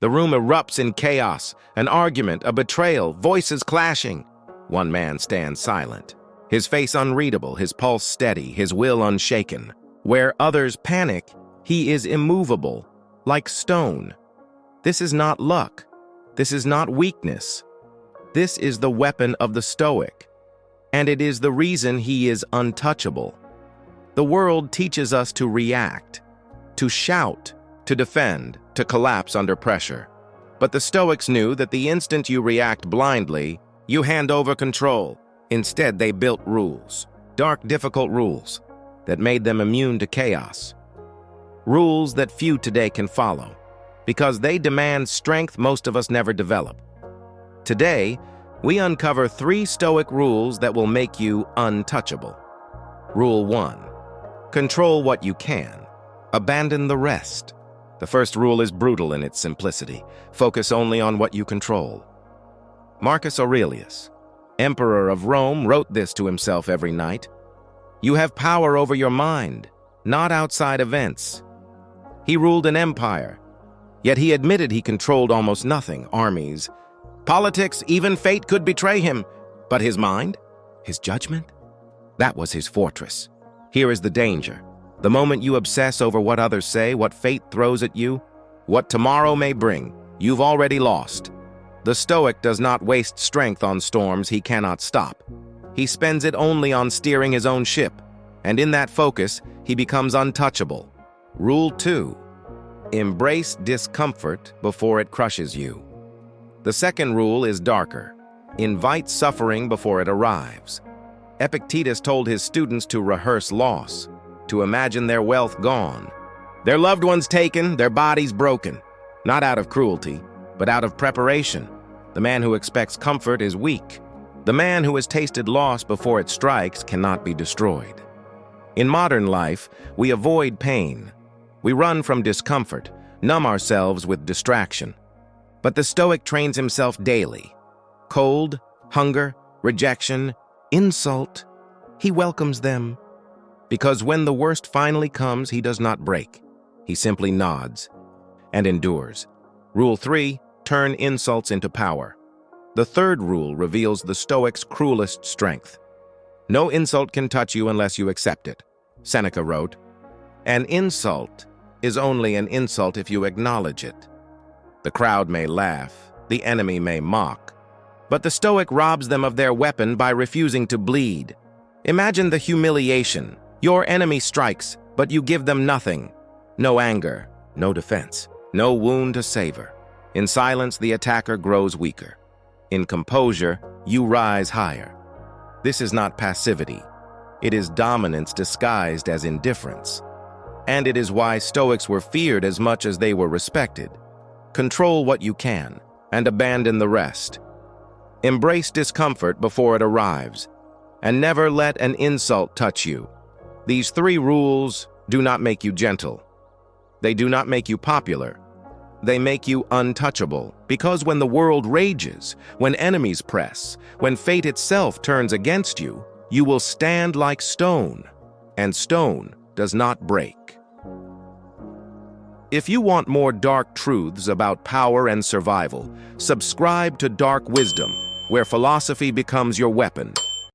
The room erupts in chaos, an argument, a betrayal, voices clashing. One man stands silent, his face unreadable, his pulse steady, his will unshaken. Where others panic, he is immovable, like stone. This is not luck. This is not weakness. This is the weapon of the Stoic, and it is the reason he is untouchable. The world teaches us to react, to shout, to defend, to collapse under pressure. But the Stoics knew that the instant you react blindly, you hand over control. Instead, they built rules, dark, difficult rules, that made them immune to chaos. Rules that few today can follow, because they demand strength most of us never develop. Today, we uncover 3 Stoic rules that will make you untouchable. Rule 1. Control what you can. Abandon the rest. The first rule is brutal in its simplicity. Focus only on what you control. Marcus Aurelius, Emperor of Rome, wrote this to himself every night. You have power over your mind, not outside events. He ruled an empire, yet he admitted he controlled almost nothing: armies, politics, even fate could betray him. But his mind, his judgment, that was his fortress. Here is the danger. The moment you obsess over what others say, what fate throws at you, what tomorrow may bring, you've already lost. The Stoic does not waste strength on storms he cannot stop. He spends it only on steering his own ship, and in that focus, he becomes untouchable. Rule 2. Embrace discomfort before it crushes you. The second rule is darker. Invite suffering before it arrives. Epictetus told his students to rehearse loss, to imagine their wealth gone, their loved ones taken, their bodies broken, not out of cruelty, but out of preparation. The man who expects comfort is weak. The man who has tasted loss before it strikes cannot be destroyed. In modern life, we avoid pain. We run from discomfort, numb ourselves with distraction. But the Stoic trains himself daily. Cold, hunger, rejection, insult, he welcomes them. Because when the worst finally comes, he does not break. He simply nods and endures. Rule 3, turn insults into power. The third rule reveals the Stoic's cruelest strength. No insult can touch you unless you accept it. Seneca wrote, an insult is only an insult if you acknowledge it. The crowd may laugh, the enemy may mock, but the Stoic robs them of their weapon by refusing to bleed. Imagine the humiliation. Your enemy strikes, but you give them nothing. No anger, no defense, no wound to savor. In silence, the attacker grows weaker. In composure, you rise higher. This is not passivity. It is dominance disguised as indifference. And it is why Stoics were feared as much as they were respected. Control what you can, and abandon the rest. Embrace discomfort before it arrives, and never let an insult touch you. These 3 rules do not make you gentle. They do not make you popular. They make you untouchable, because when the world rages, when enemies press, when fate itself turns against you, you will stand like stone, and stone does not break. If you want more dark truths about power and survival, subscribe to Dark Wisdom, where philosophy becomes your weapon.